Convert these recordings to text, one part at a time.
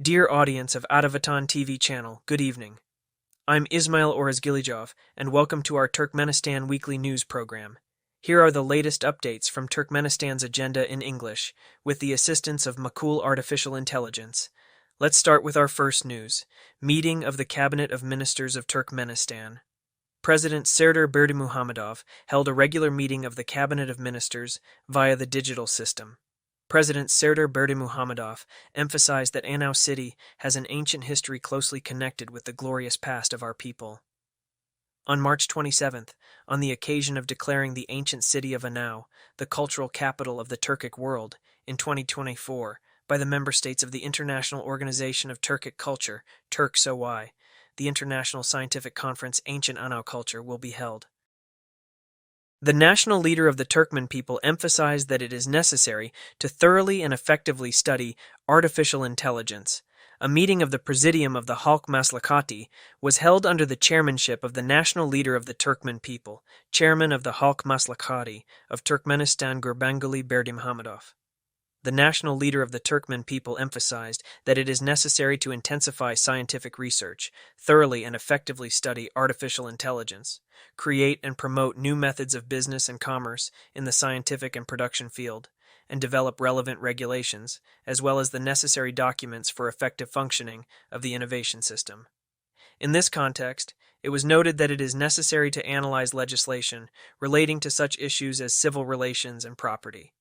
Dear audience of Atavatan TV Channel, good evening. I'm Ysmayyl Orazgylyjov, and welcome to our Turkmenistan Weekly News program. Here are the latest updates from Turkmenistan's agenda in English, with the assistance of Makul Artificial Intelligence. Let's start with our first news. Meeting of the Cabinet of Ministers of Turkmenistan. President Serdar Berdimuhamedov held a regular meeting of the Cabinet of Ministers via the digital system. President Serdar Berdimuhamedov emphasized that Anau city has an ancient history closely connected with the glorious past of our people. On March 27th, on the occasion of declaring the ancient city of Anau, the cultural capital of the Turkic world, in 2024, by the member states of the International Organization of Turkic Culture, Turk-SOY, the International Scientific Conference Ancient Anau Culture will be held. The national leader of the Turkmen people emphasized that it is necessary to thoroughly and effectively study artificial intelligence. A meeting of the Presidium of the Halk Maslakati was held under the chairmanship of the national leader of the Turkmen people, chairman of the Halk Maslakati of Turkmenistan Gurbanguly Berdimuhamedov. The national leader of the Turkmen people emphasized that it is necessary to intensify scientific research, thoroughly and effectively study artificial intelligence, create and promote new methods of business and commerce in the scientific and production field, and develop relevant regulations, as well as the necessary documents for effective functioning of the innovation system. In this context, it was noted that it is necessary to analyze legislation relating to such issues as civil relations and property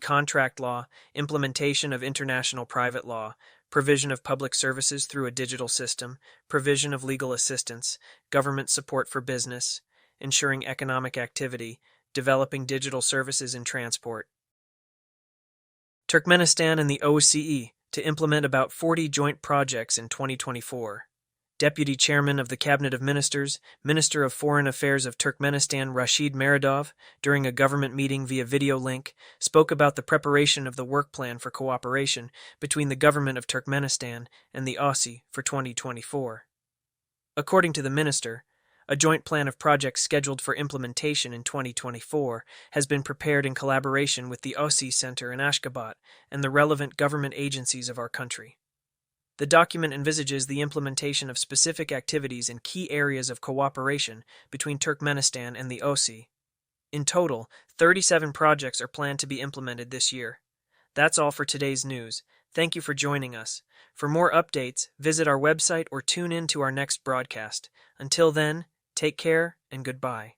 contract law, implementation of international private law, provision of public services through a digital system, provision of legal assistance, government support for business, ensuring economic activity, developing digital services in transport. Turkmenistan and the OSCE to implement about 40 joint projects in 2024. Deputy Chairman of the Cabinet of Ministers, Minister of Foreign Affairs of Turkmenistan Rashid Meredov, during a government meeting via video link, spoke about the preparation of the work plan for cooperation between the government of Turkmenistan and the OSCE for 2024. According to the minister, a joint plan of projects scheduled for implementation in 2024 has been prepared in collaboration with the OSCE Center in Ashgabat and the relevant government agencies of our country. The document envisages the implementation of specific activities in key areas of cooperation between Turkmenistan and the OSCE. In total, 37 projects are planned to be implemented this year. That's all for today's news. Thank you for joining us. For more updates, visit our website or tune in to our next broadcast. Until then, take care and goodbye.